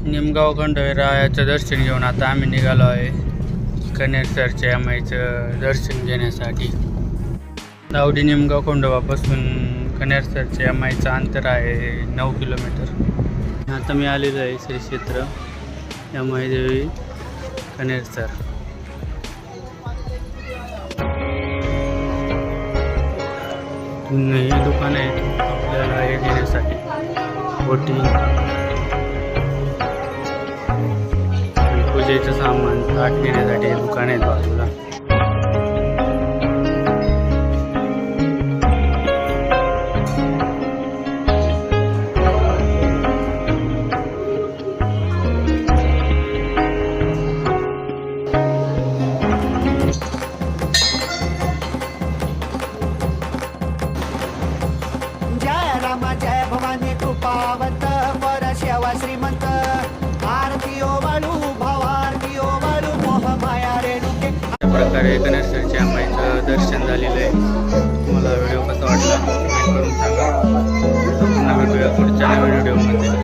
निमगाव खंडोबारायाचं दर्शन घेऊन आता आम्ही निघालो आहे कनेरसरच्या अमाईचं दर्शन घेण्यासाठी. दावडी निमगाव खंडोबापासून कनेरसरच्या अमाईचं अंतर आहे 9 किलोमीटर. आता मी आलेलो आहे श्री क्षेत्र अमाई देवी कनेरसर. हे दुकान आहे आपल्याला हे घेण्यासाठी बोटिंग पूजेचं सामान ताट घेण्यासाठी हे दुकान आहेत बाजूला. जय भवानी कृपावंत पर शेवा श्रीमंत आरती ओ बाळू भवारती ओ बाळू मोह माया रेणुके. अशा प्रकारे कनेरसरच्या अमाईचं दर्शन झालेलं आहे. तुम्हाला व्हिडिओ कसा वाटला कमेंट करून सांगा. पुन्हा भेटूया पुढच्या व्हिडिओमध्ये.